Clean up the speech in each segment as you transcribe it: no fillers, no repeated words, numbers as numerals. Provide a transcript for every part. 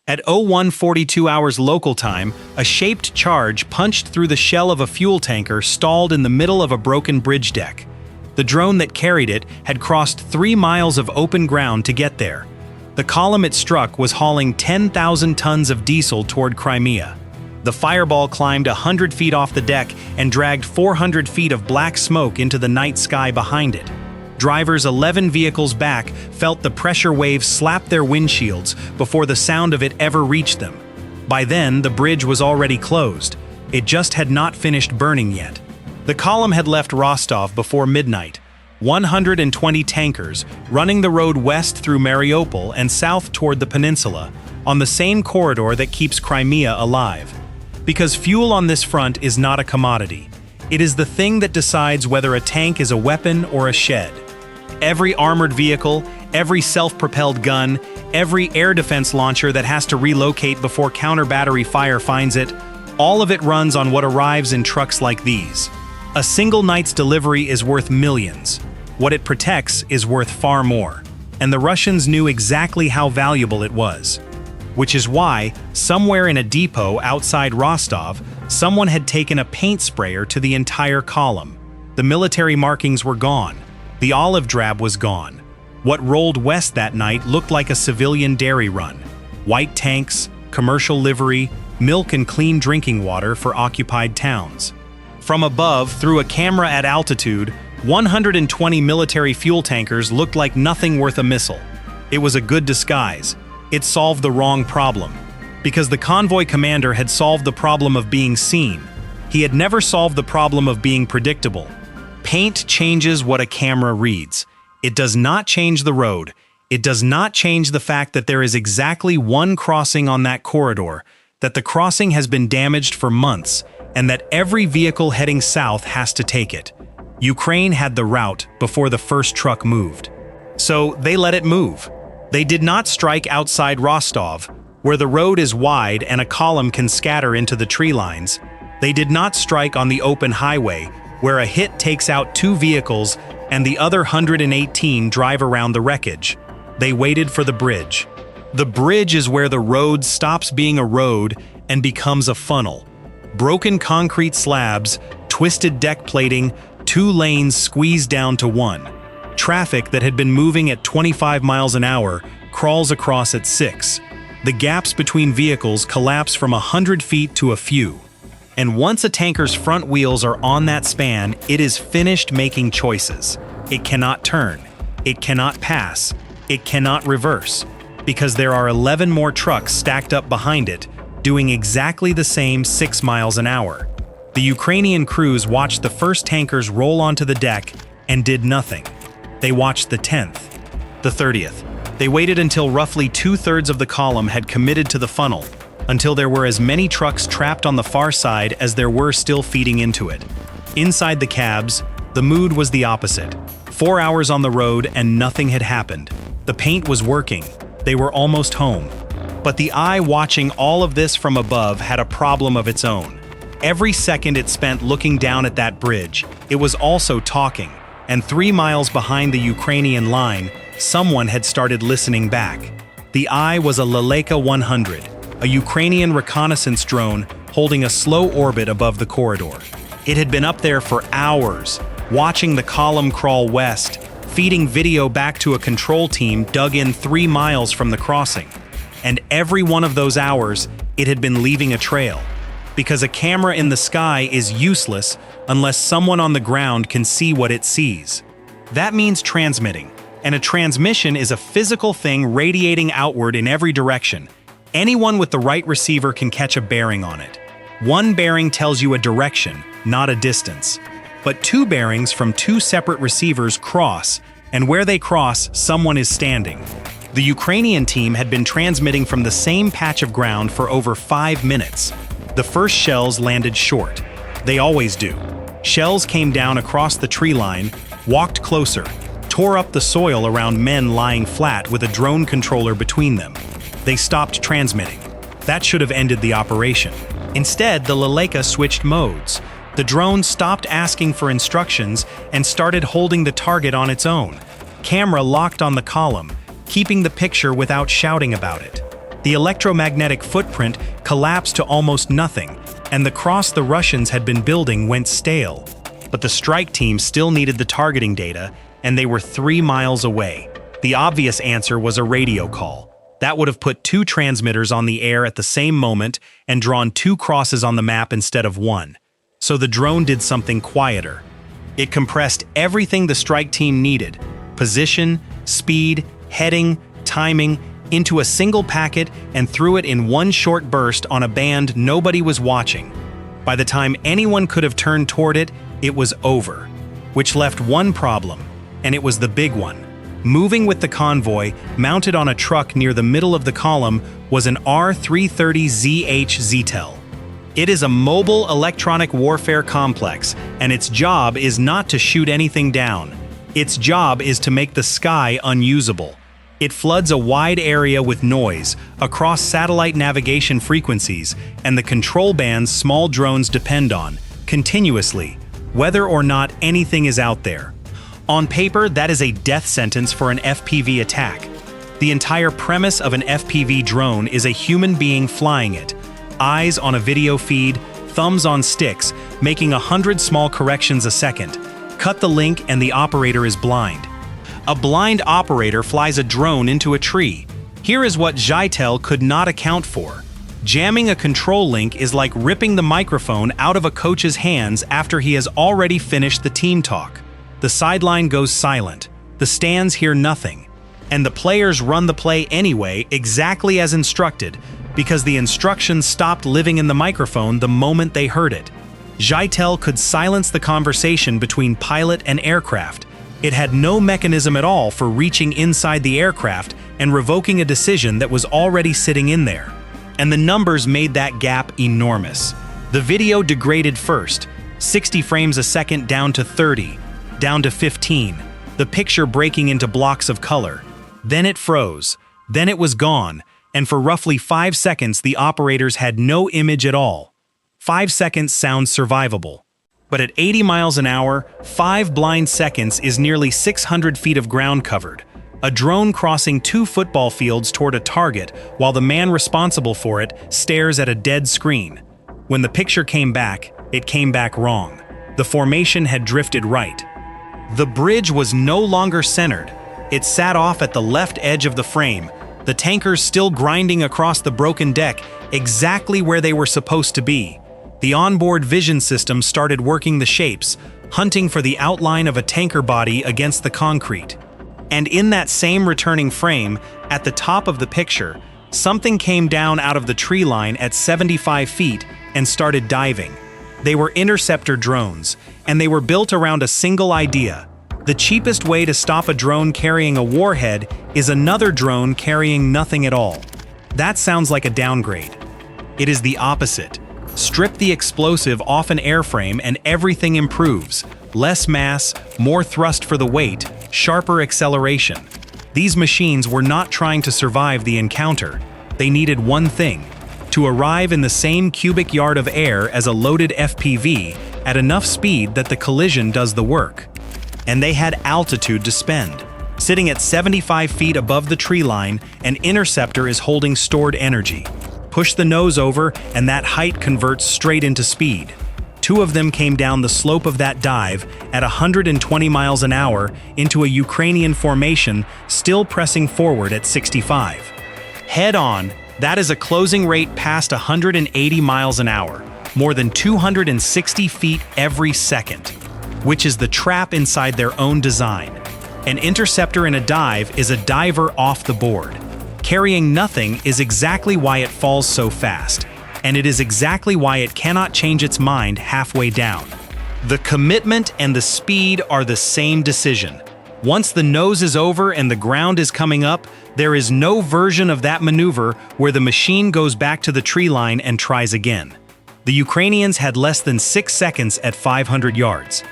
At 01:42 hours local time, a shaped charge punched through the shell of a fuel tanker stalled in the middle of a broken bridge deck. The drone that carried it had crossed 3 miles of open ground to get there. The column it struck was hauling 10,000 tons of diesel toward Crimea. The fireball climbed 100 feet off the deck and dragged 400 feet of black smoke into the night sky behind it. Drivers 11 vehicles back felt the pressure waves slap their windshields before the sound of it ever reached them. By then, the bridge was already closed. It just had not finished burning yet. The column had left Rostov before midnight. 120 tankers running the road west through Mariupol and south toward the peninsula, on the same corridor that keeps Crimea alive. Because fuel on this front is not a commodity. It is the thing that decides whether a tank is a weapon or a shed. Every armored vehicle, every self-propelled gun, every air defense launcher that has to relocate before counter-battery fire finds it, all of it runs on what arrives in trucks like these. A single night's delivery is worth millions. What it protects is worth far more. And the Russians knew exactly how valuable it was. Which is why, somewhere in a depot outside Rostov, someone had taken a paint sprayer to the entire column. The military markings were gone. The olive drab was gone. What rolled west that night looked like a civilian dairy run. White tanks, commercial livery, milk and clean drinking water for occupied towns. From above, through a camera at altitude, 120 military fuel tankers looked like nothing worth a missile. It was a good disguise. It solved the wrong problem. Because the convoy commander had solved the problem of being seen. He had never solved the problem of being predictable. Paint changes what a camera reads. It does not change the road. It does not change the fact that there is exactly one crossing on that corridor, that the crossing has been damaged for months, and that every vehicle heading south has to take it. Ukraine had the route before the first truck moved. So they let it move. They did not strike outside Rostov, where the road is wide and a column can scatter into the tree lines. They did not strike on the open highway, where a hit takes out 2 vehicles and the other 118 drive around the wreckage. They waited for the bridge. The bridge is where the road stops being a road and becomes a funnel. Broken concrete slabs, twisted deck plating, 2 lanes squeezed down to 1. Traffic that had been moving at 25 miles an hour crawls across at 6. The gaps between vehicles collapse from 100 feet to a few. And once a tanker's front wheels are on that span, it is finished making choices. It cannot turn. It cannot pass. It cannot reverse. Because there are 11 more trucks stacked up behind it, doing exactly the same 6 miles an hour. The Ukrainian crews watched the first tankers roll onto the deck and did nothing. They watched the 10th, the 30th. They waited until roughly 2/3 of the column had committed to the funnel, until there were as many trucks trapped on the far side as there were still feeding into it. Inside the cabs, the mood was the opposite. 4 hours on the road and nothing had happened. The paint was working. They were almost home. But the eye watching all of this from above had a problem of its own. Every second it spent looking down at that bridge, it was also talking. And 3 miles behind the Ukrainian line, someone had started listening back. The eye was a Leleka 100, a Ukrainian reconnaissance drone holding a slow orbit above the corridor. It had been up there for hours, watching the column crawl west, feeding video back to a control team dug in 3 miles from the crossing. And every one of those hours, it had been leaving a trail. Because a camera in the sky is useless unless someone on the ground can see what it sees. That means transmitting, and a transmission is a physical thing radiating outward in every direction. Anyone with the right receiver can catch a bearing on it. One bearing tells you a direction, not a distance. But 2 bearings from 2 separate receivers cross, and where they cross, someone is standing. The Ukrainian team had been transmitting from the same patch of ground for over 5 minutes. The first shells landed short. They always do. Shells came down across the tree line, walked closer, tore up the soil around men lying flat with a drone controller between them. They stopped transmitting. That should have ended the operation. Instead, the Leleka switched modes. The drone stopped asking for instructions and started holding the target on its own. Camera locked on the column, keeping the picture without shouting about it. The electromagnetic footprint collapsed to almost nothing, and the cross the Russians had been building went stale. But the strike team still needed the targeting data, and they were 3 miles away. The obvious answer was a radio call. That would have put 2 transmitters on the air at the same moment and drawn 2 crosses on the map instead of 1. So the drone did something quieter. It compressed everything the strike team needed: position, speed, heading, timing, into a single packet and threw it in one short burst on a band nobody was watching. By the time anyone could have turned toward it, it was over. Which left one problem, and it was the big one. Moving with the convoy, mounted on a truck near the middle of the column, was an R-330Zh Zhitel. It is a mobile electronic warfare complex, and its job is not to shoot anything down. Its job is to make the sky unusable. It floods a wide area with noise, across satellite navigation frequencies, and the control bands small drones depend on, continuously, whether or not anything is out there. On paper, that is a death sentence for an FPV attack. The entire premise of an FPV drone is a human being flying it. Eyes on a video feed, thumbs on sticks, making 100 small corrections a second. Cut the link and the operator is blind. A blind operator flies a drone into a tree. Here is what Zhitel could not account for. Jamming a control link is like ripping the microphone out of a coach's hands after he has already finished the team talk. The sideline goes silent, the stands hear nothing, and the players run the play anyway exactly as instructed, because the instructions stopped living in the microphone the moment they heard it. Zhitel could silence the conversation between pilot and aircraft. It had no mechanism at all for reaching inside the aircraft and revoking a decision that was already sitting in there. And the numbers made that gap enormous. The video degraded first, 60 frames a second down to 30, down to 15, the picture breaking into blocks of color. Then it froze, then it was gone, and for roughly 5 seconds the operators had no image at all. 5 seconds sounds survivable. But at 80 miles an hour, 5 blind seconds is nearly 600 feet of ground covered. A drone crossing 2 football fields toward a target while the man responsible for it stares at a dead screen. When the picture came back, it came back wrong. The formation had drifted right. The bridge was no longer centered. It sat off at the left edge of the frame, the tankers still grinding across the broken deck exactly where they were supposed to be. The onboard vision system started working the shapes, hunting for the outline of a tanker body against the concrete. And in that same returning frame, at the top of the picture, something came down out of the tree line at 75 feet and started diving. They were interceptor drones, and they were built around a single idea. The cheapest way to stop a drone carrying a warhead is another drone carrying nothing at all. That sounds like a downgrade. It is the opposite. Strip the explosive off an airframe and everything improves. Less mass, more thrust for the weight, sharper acceleration. These machines were not trying to survive the encounter. They needed one thing: to arrive in the same cubic yard of air as a loaded FPV at enough speed that the collision does the work. And they had altitude to spend. Sitting at 75 feet above the tree line, an interceptor is holding stored energy. Push the nose over and that height converts straight into speed. 2 of them came down the slope of that dive at 120 miles an hour into a Ukrainian formation still pressing forward at 65. Head on, that is a closing rate past 180 miles an hour, more than 260 feet every second, which is the trap inside their own design. An interceptor in a dive is a diver off the board. Carrying nothing is exactly why it falls so fast, and it is exactly why it cannot change its mind halfway down. The commitment and the speed are the same decision. Once the nose is over and the ground is coming up, there is no version of that maneuver where the machine goes back to the tree line and tries again. The Ukrainians had less than 6 seconds at 500 yards.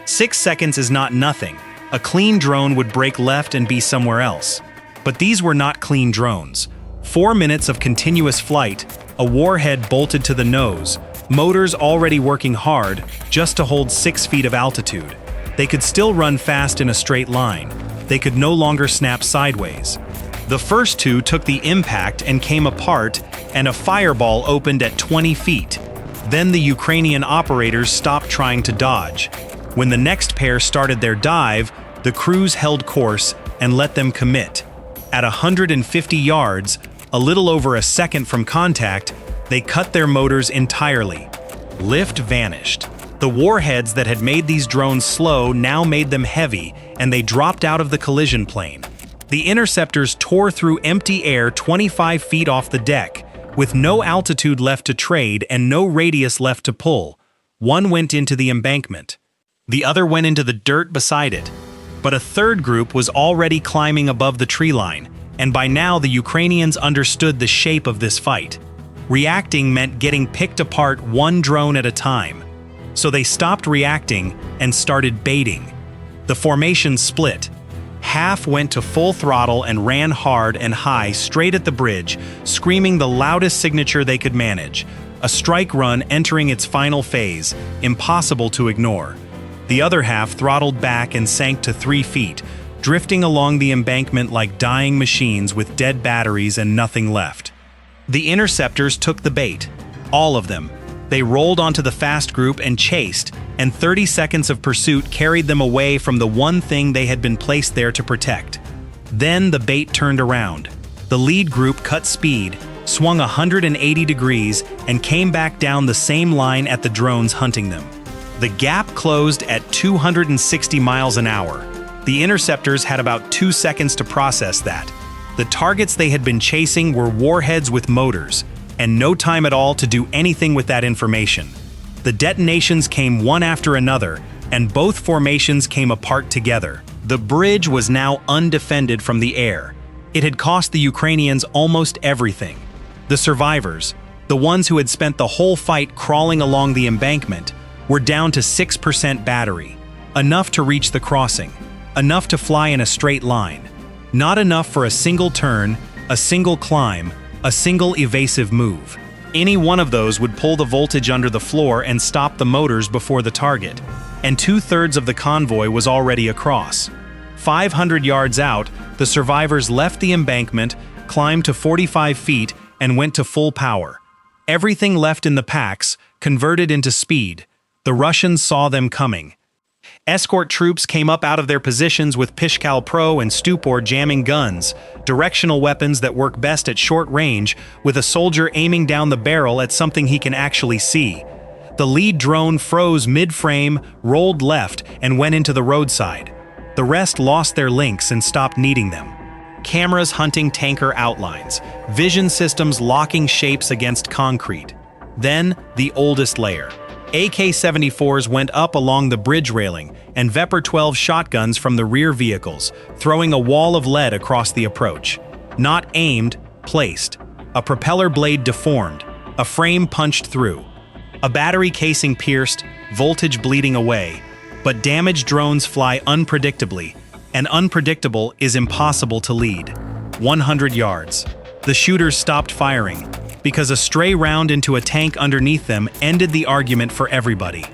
6 seconds is not nothing. A clean drone would break left and be somewhere else. But these were not clean drones. 4 minutes of continuous flight, a warhead bolted to the nose, motors already working hard just to hold 6 feet of altitude. They could still run fast in a straight line. They could no longer snap sideways. The first two took the impact and came apart, and a fireball opened at 20 feet. Then the Ukrainian operators stopped trying to dodge. When the next pair started their dive, the crews held course and let them commit. At 150 yards, a little over a second from contact, they cut their motors entirely. Lift vanished. The warheads that had made these drones slow now made them heavy, and they dropped out of the collision plane. The interceptors tore through empty air 25 feet off the deck, with no altitude left to trade and no radius left to pull. One went into the embankment. The other went into the dirt beside it. But a third group was already climbing above the tree line, and by now the Ukrainians understood the shape of this fight. Reacting meant getting picked apart one drone at a time. So they stopped reacting and started baiting. The formation split. Half went to full throttle and ran hard and high straight at the bridge, screaming the loudest signature they could manage. A strike run entering its final phase, impossible to ignore. The other half throttled back and sank to 3 feet, drifting along the embankment like dying machines with dead batteries and nothing left. The interceptors took the bait. All of them. They rolled onto the fast group and chased, and 30 seconds of pursuit carried them away from the one thing they had been placed there to protect. Then the bait turned around. The lead group cut speed, swung 180 degrees, and came back down the same line at the drones hunting them. The gap closed at 260 miles an hour. The interceptors had about 2 seconds to process that. The targets they had been chasing were warheads with motors, and no time at all to do anything with that information. The detonations came one after another, and both formations came apart together. The bridge was now undefended from the air. It had cost the Ukrainians almost everything. The survivors, the ones who had spent the whole fight crawling along the embankment, were down to 6% battery. Enough to reach the crossing. Enough to fly in a straight line. Not enough for a single turn, a single climb, a single evasive move. Any one of those would pull the voltage under the floor and stop the motors before the target. And 2/3 of the convoy was already across. 500 yards out, the survivors left the embankment, climbed to 45 feet, and went to full power. Everything left in the packs converted into speed. The Russians saw them coming. Escort troops came up out of their positions with Pishkal Pro and Stupor jamming guns, directional weapons that work best at short range, with a soldier aiming down the barrel at something he can actually see. The lead drone froze mid-frame, rolled left, and went into the roadside. The rest lost their links and stopped needing them. Cameras hunting tanker outlines, vision systems locking shapes against concrete. Then, the oldest layer. AK-74s went up along the bridge railing, and Vepr 12 shotguns from the rear vehicles, throwing a wall of lead across the approach. Not aimed, placed. A propeller blade deformed, a frame punched through. A battery casing pierced, voltage bleeding away. But damaged drones fly unpredictably, and unpredictable is impossible to lead. 100 yards. The shooters stopped firing, because a stray round into a tank underneath them ended the argument for everybody.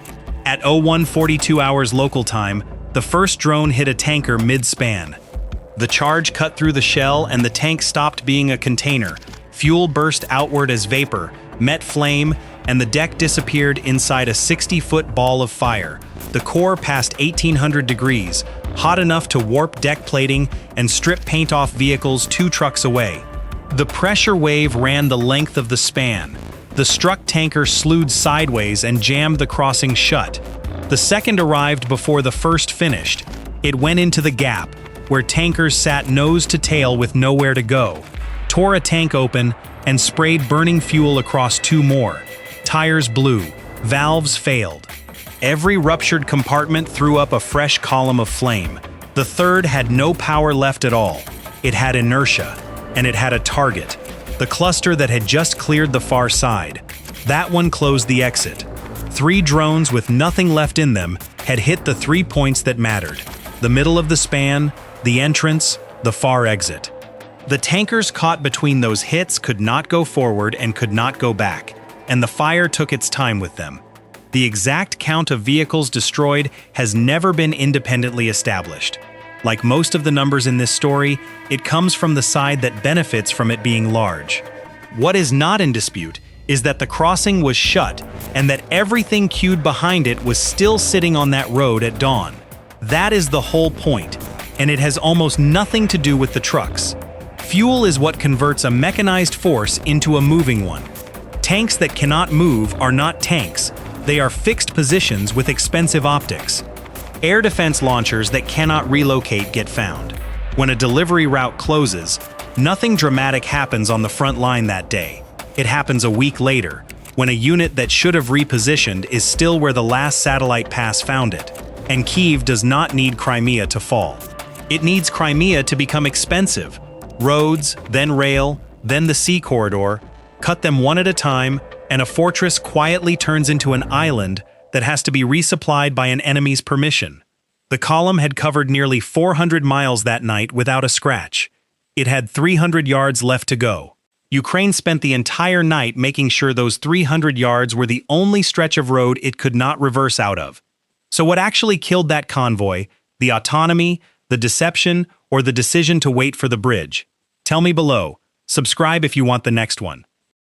At 01:42 hours local time, the first drone hit a tanker mid-span. The charge cut through the shell and the tank stopped being a container. Fuel burst outward as vapor, met flame, and the deck disappeared inside a 60-foot ball of fire. The core passed 1800 degrees, hot enough to warp deck plating and strip paint off vehicles 2 trucks away. The pressure wave ran the length of the span. The struck tanker slewed sideways and jammed the crossing shut. The second arrived before the first finished. It went into the gap, where tankers sat nose to tail with nowhere to go, tore a tank open, and sprayed burning fuel across 2 more. Tires blew. Valves failed. Every ruptured compartment threw up a fresh column of flame. The third had no power left at all. It had inertia. And it had a target, the cluster that had just cleared the far side. That one closed the exit. 3 drones with nothing left in them had hit the 3 points that mattered: the middle of the span, the entrance, the far exit. The tankers caught between those hits could not go forward and could not go back, and the fire took its time with them. The exact count of vehicles destroyed has never been independently established. Like most of the numbers in this story, it comes from the side that benefits from it being large. What is not in dispute is that the crossing was shut and that everything queued behind it was still sitting on that road at dawn. That is the whole point, and it has almost nothing to do with the trucks. Fuel is what converts a mechanized force into a moving one. Tanks that cannot move are not tanks. They are fixed positions with expensive optics. Air defense launchers that cannot relocate get found. When a delivery route closes, nothing dramatic happens on the front line that day. It happens a week later, when a unit that should have repositioned is still where the last satellite pass found it. And Kyiv does not need Crimea to fall. It needs Crimea to become expensive. Roads, then rail, then the sea corridor, cut them one at a time, and a fortress quietly turns into an island that has to be resupplied by an enemy's permission. The column had covered nearly 400 miles that night without a scratch. It had 300 yards left to go. Ukraine spent the entire night making sure those 300 yards were the only stretch of road it could not reverse out of. So what actually killed that convoy, the autonomy, the deception, or the decision to wait for the bridge? Tell me below. Subscribe if you want the next one.